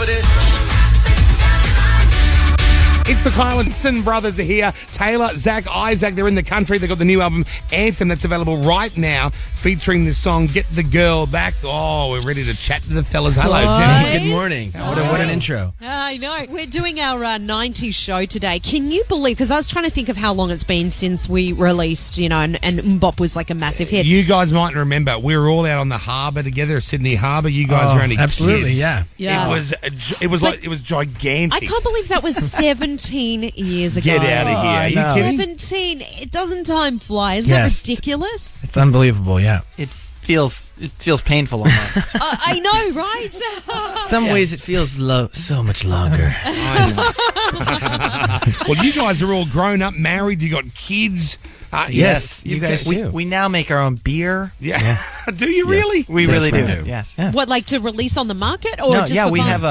for this. It's the Hanson brothers are here. Taylor, Zach, Isaac, they're in the country. They've got the new album, Anthem, that's available right now, featuring this song, Get the Girl Back. Oh, we're ready to chat to the fellas. Hello, Jenny. Good morning. What an intro. I know. We're doing our 90s show today. Can you believe, because I was trying to think of how long it's been since we released, and Mbop was like a massive hit. You guys might remember, we were all out on the harbour together, Sydney Harbour. You guys were only absolutely, kids. Yeah. It was gigantic. I can't believe that was 17 years ago. Get out of here. Are you kidding? 17. Doesn't time fly? Isn't that ridiculous? It's unbelievable, yeah. It feels painful almost. I know, right? Some ways it feels so much longer. Well, you guys are all grown up, married, you got kids. Yes, you guys too. We now make our own beer. Yeah. Yes. Do you really? We really do. Yes. Yeah. What, like to release on the market, or no, just yeah, for we fun? have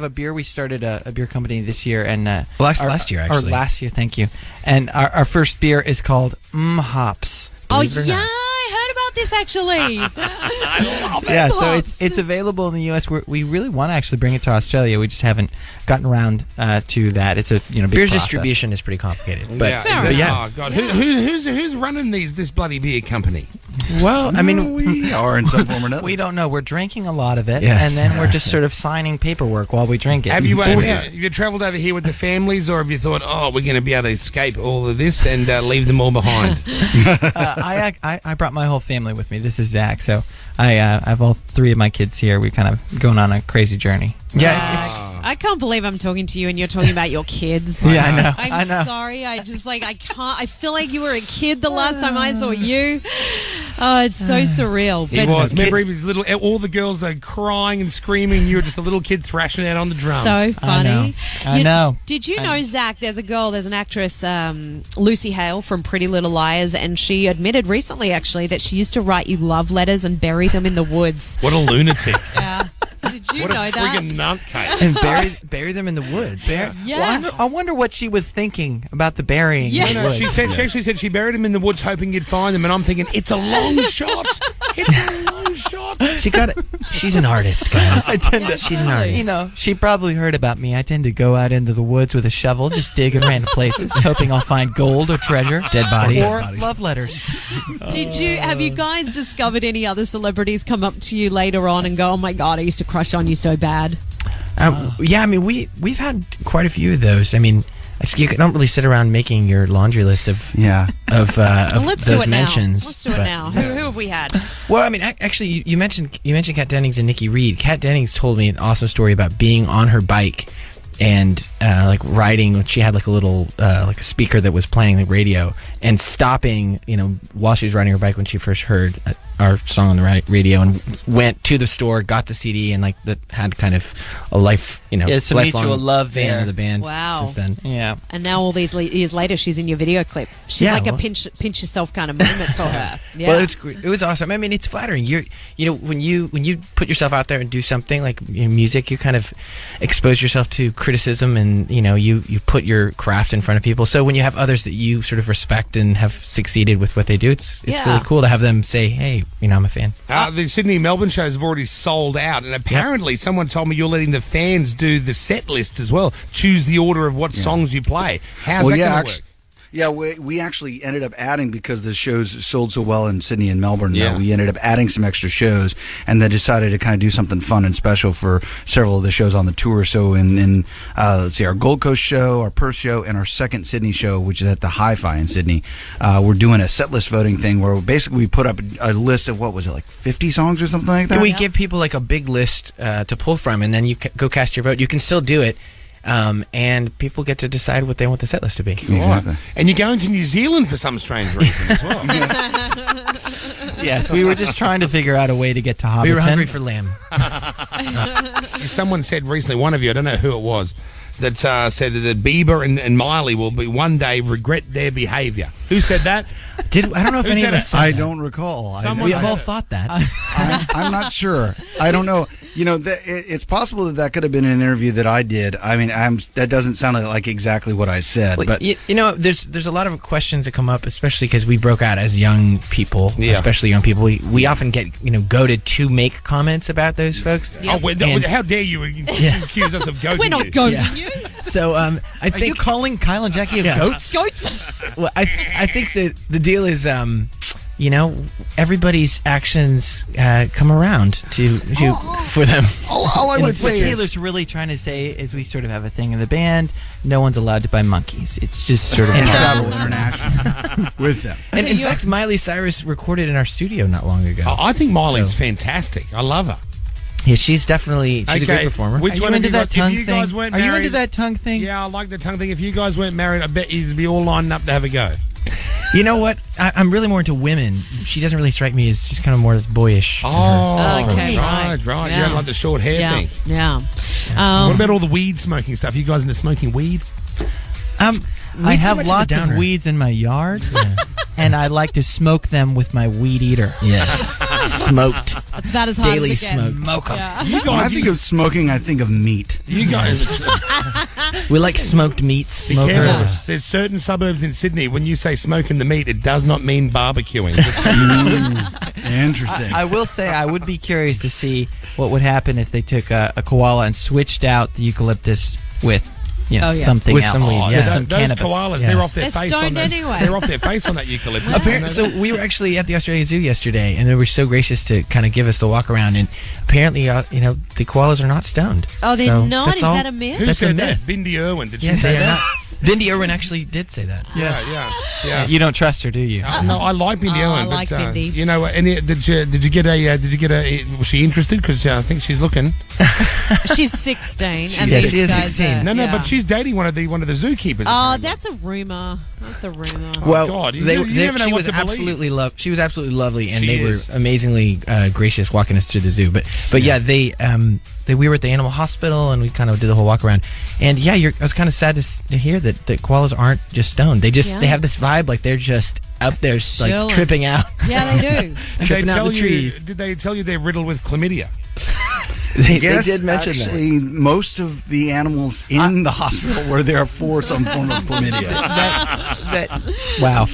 a beer. We started a beer company this year, and last year actually. Or last year, thank you. And our first beer is called Hops. Oh yeah, I heard about this actually. I love it. Yeah, so it's available in the U.S. We really want to actually bring it to Australia. We just haven't gotten around to that. It's a big beer's process. distribution is pretty complicated. But Oh God, who's running this bloody beer company? Well, I mean, We are in some form or another. We don't know. We're drinking a lot of it, Yes. and then we're just sort of signing paperwork while we drink it. Have you travelled over here with the families, or have you thought, we're going to be able to escape all of this and leave them all behind? I brought my whole family with me. This is Zach, so I have all three of my kids here. We're kind of going on a crazy journey. yeah, I can't believe I'm talking to you and you're talking about your kids. Yeah, I know. I'm I know. sorry. I can't. I feel like you were a kid the last time I saw you. Oh, it's so surreal. He was. Remember, he was little. All the girls are crying and screaming. You were just a little kid thrashing out on the drums. So funny. I know. Did you know, Zach, there's an actress, Lucy Hale from Pretty Little Liars, and she admitted recently, actually, that she used to write you love letters and bury them in the woods. What a lunatic! Yeah. Did you What a know that? friggin' nutcase! and bury them in the woods. Yeah. Well, I wonder what she was thinking about the burying. Yeah. in the woods. She actually said she buried him in the woods, hoping you'd find them. And I'm thinking, it's a long shot. It's a long shot. She's an artist, guys. She's an artist. You know, she probably heard about me. I tend to go out into the woods with a shovel, just dig in random places, hoping I'll find gold or treasure, Dead bodies. or love letters. Have you guys discovered any other celebrities come up to you later on and go, oh my God, I used to crush on you so bad? Yeah, I mean, we've had quite a few of those. I mean, you don't really sit around making your laundry list of Let's do those it mentions. now. Let's do it now. Who have we had? Well, I mean, actually, you mentioned Kat Dennings and Nikki Reed. Kat Dennings told me an awesome story about being on her bike and like riding. She had like a little like a speaker that was playing the radio and stopping, while she was riding her bike when she first heard our song on the radio, and went to the store, got the CD, and like that had kind of a life, It's a mutual love fan there. of the band. Wow. Since then, Yeah. And now all these years later, she's in your video clip. She's like a pinch yourself kind of moment for her. Yeah. Well, it was awesome. I mean, it's flattering. When you put yourself out there and do something like music, you kind of expose yourself to criticism, and you put your craft in front of people. So when you have others that you sort of respect and have succeeded with what they do, it's really cool to have them say, "Hey, I'm a fan." The Sydney Melbourne shows have already sold out, and apparently someone told me you're letting the fans do the set list as well. Choose the order of what songs you play. How's that going to work? Yeah, we actually ended up adding, because the shows sold so well in Sydney and Melbourne, Yeah. we ended up adding some extra shows, and then decided to kind of do something fun and special for several of the shows on the tour. So in let's see, our Gold Coast show, our Perth show, and our second Sydney show, which is at the Hi-Fi in Sydney, we're doing a set list voting thing where basically we put up a list of, what was it, like 50 songs or something like that? We give people like a big list to pull from, and then you go cast your vote. You can still do it. And people get to decide what they want the set list to be. Exactly. And you're going to New Zealand for some strange reason as well. Yes, we were just trying to figure out a way to get to Hobbiton. We were hungry for lamb. Someone said recently, one of you, I don't know who it was, that said that Bieber and Miley will be one day regret their behaviour. Who said that? I don't know if Who any said of us it? said I that. don't recall. Someone We've said all it. thought that. I'm not sure. I don't know. You know, it's possible that could have been an interview that I did. I mean, that doesn't sound like exactly what I said. Well, but you know, there's a lot of questions that come up, especially because we broke out as young people, especially young people. We often get goaded to make comments about those folks. Yeah. Oh, how dare you accuse us of goading We're not you? goading you. So I think Are you calling Kyle and Jackie goats? Goats. Well, I think the deal is, everybody's actions come around for them. all I And would what say is, Taylor's really trying to say is we sort of have a thing in the band. No one's allowed to buy monkeys. It's just sort of and travel internationally with them. And in fact, Miley Cyrus recorded in our studio not long ago. I think Miley's fantastic. I love her. Yeah, she's a great performer. Which Are one you of into you that guys, tongue if you thing? guys weren't Are you married, into that tongue thing? Yeah, I like the tongue thing. If you guys weren't married, I bet you'd be all lined up to have a go. You know what? I'm really more into women. She doesn't really strike me as she's kind of more boyish. Oh, Okay, right. right. Yeah, like the short hair thing. Yeah. What about all the weed smoking stuff? You guys into smoking weed? I Weed's so have much of a lots of downer. weeds in my yard, and I like to smoke them with my weed eater. Yes. Smoked. It's about as hard Daily as it gets. smoke. Yeah. You When I guys, think of smoking, I think of meat. you guys, We like smoked meats. be careful. Smokers. There's certain suburbs in Sydney, when you say smoking the meat, it does not mean barbecuing. Just so you know. Interesting. I will say I would be curious to see what would happen if they took a koala and switched out the eucalyptus with something With else. some weed, yeah. With some those cannabis. koalas, Yes. they're off their They're face on stoned those. anyway. They're off their face on that eucalyptus. Apparently, so we were actually at the Australia Zoo yesterday, and they were so gracious to kind of give us the walk around. And apparently, the koalas are not stoned. Oh, they're So not? that's Is all- that a myth? Who That's a said that? myth. Bindi Irwin. Did she Yes, say they are that? not. Bindi Irwin actually did say that. Yeah. You don't trust her, do you? No, I like Bindi Oh, Irwin. I like but, Bindi. You know, did you get a? Was she interested? Because I think she's looking. She's 16. And Yeah, these she is guys 16. No, yeah. but she's dating one of the zookeepers. Oh, apparently. that's a rumor. That's a rumor. Well, God, you never know she what was to believe. She was absolutely lovely, and She they is. were amazingly gracious walking us through the zoo. But yeah, we were at the animal hospital, and we kind of did the whole walk around. And yeah, I was kind of sad to hear that koalas aren't just stoned. They have this vibe like they're just up there like Chilling. tripping out. Yeah, they do. tripping out the trees. Did they tell you they're riddled with chlamydia? They Yes, did mention that. actually, most of the animals in the hospital were there for some form of chlamydia. Wow.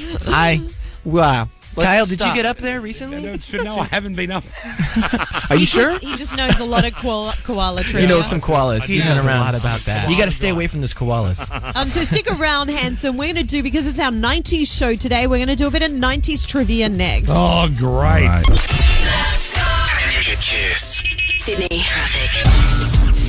Wow. Kyle, did you get up there recently? No, I haven't been up. Are you sure? He just knows a lot of koala trivia. You know some koalas. He You've knows been a around. lot about that. You got to stay away from those koalas. So stick around, Hanson. We're going to do, because it's our 90s show today, we're going to do a bit of 90s trivia next. Oh, great. Right. KIIS. Sydney traffic.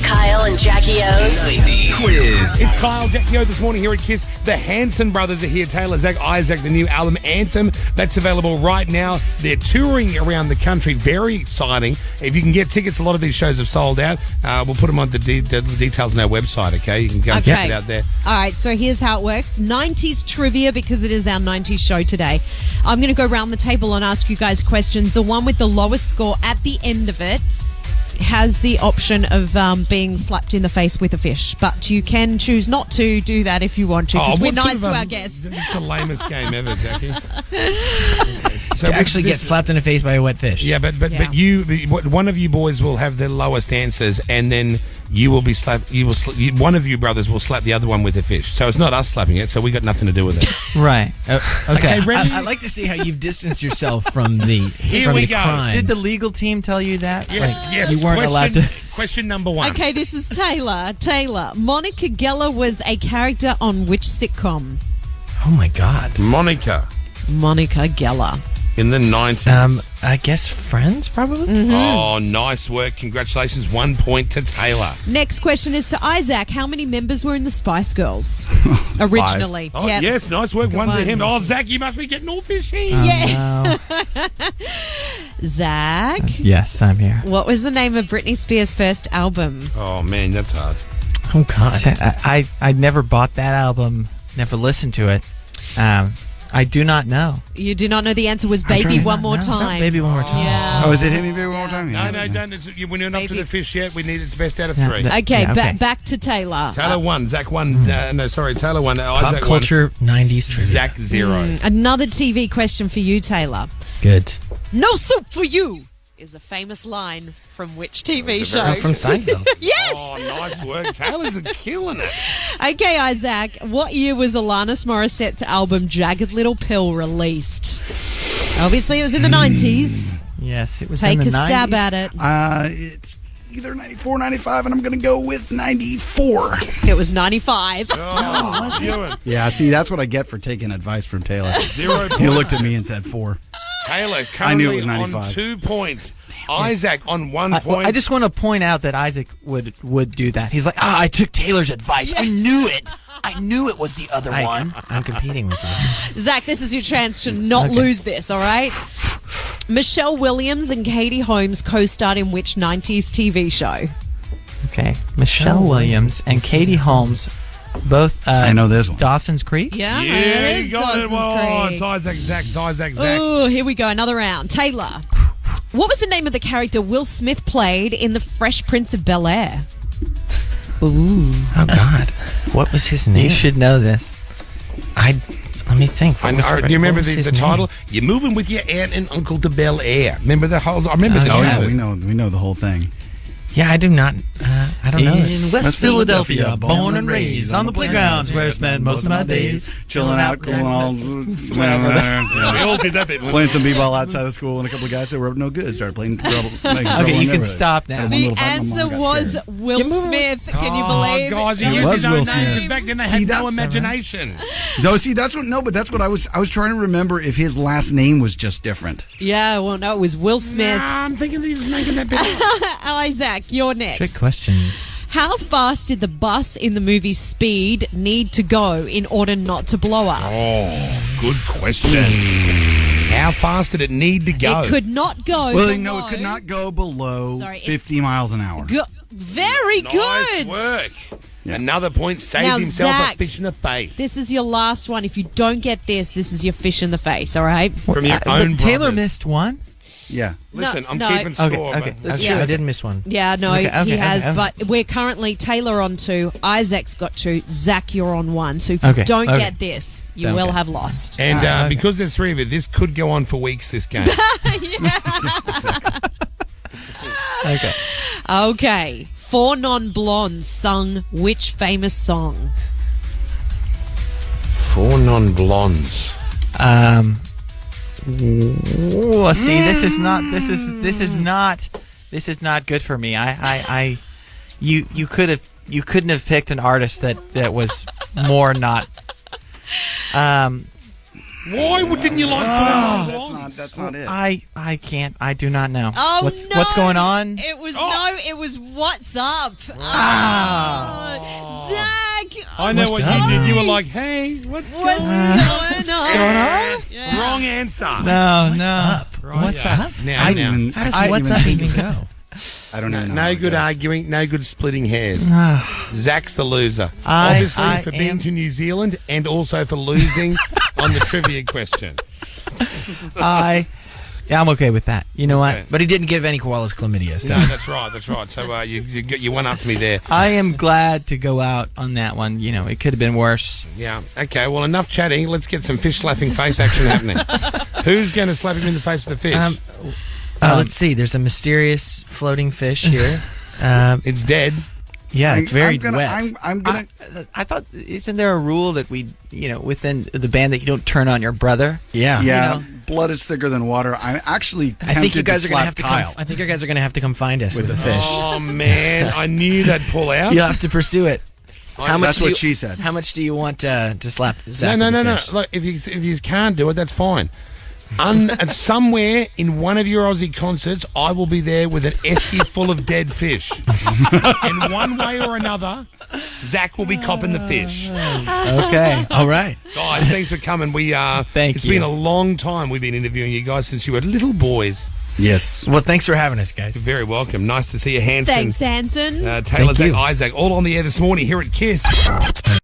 Kyle and Jackie O's 90 quiz. It's Kyle, Jackie O this morning here at KIIS. The Hanson brothers are here. Taylor, Zach, Isaac, the new album Anthem. That's available right now. They're touring around the country. Very exciting. If you can get tickets, a lot of these shows have sold out. We'll put them on the details on our website, okay? You can go and check it out there. All right, so here's how it works. 90s trivia, because it is our 90s show today. I'm going to go around the table and ask you guys questions. The one with the lowest score at the end of it has the option of being slapped in the face with a fish, but you can choose not to do that if you want to, because we're what sort nice of, to our guests. It's the lamest game ever, Jackie. To actually get slapped in the face by a wet fish. Yeah, but Yeah. one of you boys will have the lowest answers, and then you will be slapped. One of you brothers will slap the other one with a fish. So it's not us slapping it. So we got nothing to do with it. Right. Okay. ready? I'd like to see how you've distanced yourself from the Here from we the go. crime. Did the legal team tell you that? Yes. You weren't allowed to. Question number one. Okay, this is Taylor. Monica Geller was a character on which sitcom? Oh my God. Monica Monica Geller. in the 90s. I guess Friends, probably. Oh, nice work. Congratulations. 1 point to Taylor. Next question is to Isaac. How many members were in the Spice Girls originally? Oh, Yep. yes. Nice work. Good One to one. him. Oh, Zach, you must be getting all fishy. Yeah. No. Zach, Yes, I'm here. what was the name of Britney Spears' first album? Oh, man, that's hard. Oh God. I never bought that album. Never listened to it. I do not know. You do not know the answer was Baby One More Time. Baby One More Time. Yeah. Oh, is it Hit Me Baby One More Time? No, don't. We're not up to Baby. the fish yet. We need its best out of Yeah, three. that- Okay, Yeah, okay. back to Taylor. Taylor 1, Zach 1. Taylor 1. Pop Isaac culture 90s 1. trivia. Zach 0. Another TV question for you, Taylor. Good. No soup for you. is a famous line from which TV show? From Seinfeld. Yes. Oh, nice work. Taylor's killing it. Okay, Isaac. What year was Alanis Morissette's album Jagged Little Pill released? Obviously, it was in the 90s. Yes, it was Take in a the 90s. stab at it. It's either 94, 95, and I'm going to go with 94. It was 95. Oh, Ewan. Yeah, see, that's what I get for taking advice from Taylor. 0 He looked at me and said 4. Taylor I knew it currently was on 95. 2 points. Isaac on 1 point. I just want to point out that Isaac would do that. He's like, I took Taylor's advice. I knew it. I knew it was the other one. I'm competing with you. Zach, this is your chance to not lose this, all right? Michelle Williams and Katie Holmes co-starred in which 90s TV show? Okay. Michelle Williams and Katie Holmes, both. I know this one. Dawson's Creek. Yeah, Yeah, it you is got it. Dawson's Oh, Creek. it's Isaac, Zach. It's Isaac, Zach. Oh, here we go. Another round. Taylor, what was the name of the character Will Smith played in The Fresh Prince of Bel-Air? Ooh. Oh, God. What was his name? You should know this. Let me think. I What know, was do Fred- you remember what was the his name? title? You're moving with your aunt and uncle to Bel Air. Remember the whole? I remember the Oh, show. yeah, we know the whole thing. Yeah, I do not. I don't know. In West Philadelphia, born and raised on the playgrounds where I spend most of my days. Chilling out, cooling all. We all did that bit. Playing some b-ball outside of school, and a couple of guys that were up no good started playing trouble. Okay, you can stop now. The answer was Will Smith. Can you believe? Oh, guys, he It used was his own Will name Smith. because back then they See, had no that's- imagination. No, see, that's what I was trying to remember if his last name was just different. Yeah, well, no, it was Will Smith. Nah, I'm thinking that he was making that bit up. Isaac, you're Trick next. questions. How fast did the bus in the movie Speed need to go in order not to blow up? Oh, good question. How fast did it need to go? It could not go. Well, below. no, it could not go below Sorry, it- 50 miles an hour. Very Nice good. work. Yeah. Another point saved Now, himself Zach, a fish in the face. This is your last one. If you don't get this is your fish in the face, all right? From your But own Taylor brothers. missed one. Yeah. Listen, No, I'm no. keeping score. Okay, okay. but- That's Yeah. true. I did miss one. Yeah, no, Okay, he has, okay. but we're currently Taylor on 2, Isaac's got 2, Zach, you're on 1. So if you Okay, don't okay. get this, you Okay. will have lost. And okay. because there's 3 of you, this could go on for weeks, this game. Okay. Okay. 4 non-blondes sung which famous song? 4 non-blondes. Ooh, see, this is not good for me. You couldn't have picked an artist that was more not. Why didn't you like 4 non-blondes? That's not it. I can't. I do not know. Oh, what's no. what's going on? It was Oh. it was What's Up. Zach. I know What's what up? you did. You were like, hey, what's What's going going on? Yeah. Wrong answer. No. Right, What's yeah. up? Now, I now. even- How does I What's even Up think- even go? I don't even know. No how it good goes. arguing, no good splitting hairs. Zach's the loser. I Obviously for being am- to New Zealand and also for losing on the trivia question. I'm okay with that. You know what? Okay. But he didn't give any koalas chlamydia, so. No, that's right. So you went up to me there. I am glad to go out on that one. You know, it could have been worse. Yeah. Okay. Well, enough chatting. Let's get some fish slapping face action happening. Who's going to slap him in the face with a fish? Let's see. There's a mysterious floating fish here. It's dead. Yeah, it's very I'm gonna, wet. I'm gonna. I thought, isn't there a rule that we, within the band that you don't turn on your brother? yeah. Yeah, know. blood is thicker than water. I'm actually tempted I think you guys to are gonna slap have to Kyle. come. I think you guys are gonna have to come find us with the fish. Oh man, I knew they'd pull out. You'll have to pursue it. How much That's do what you, she said. How much do you want to slap Zach? No. with the fish? Look, if you can't do it, that's fine. And somewhere in one of your Aussie concerts, I will be there with an esky full of dead fish. In one way or another, Zach will be copping the fish. Okay. All right. Guys, thanks for coming. Thank It's you. been a long time we've been interviewing you guys since you were little boys. Yes. Well, thanks for having us, guys. You're very welcome. Nice to see you, Hanson. Thanks, Hanson. Taylor, Thank Zach, you. Isaac, all on the air this morning here at KIIS.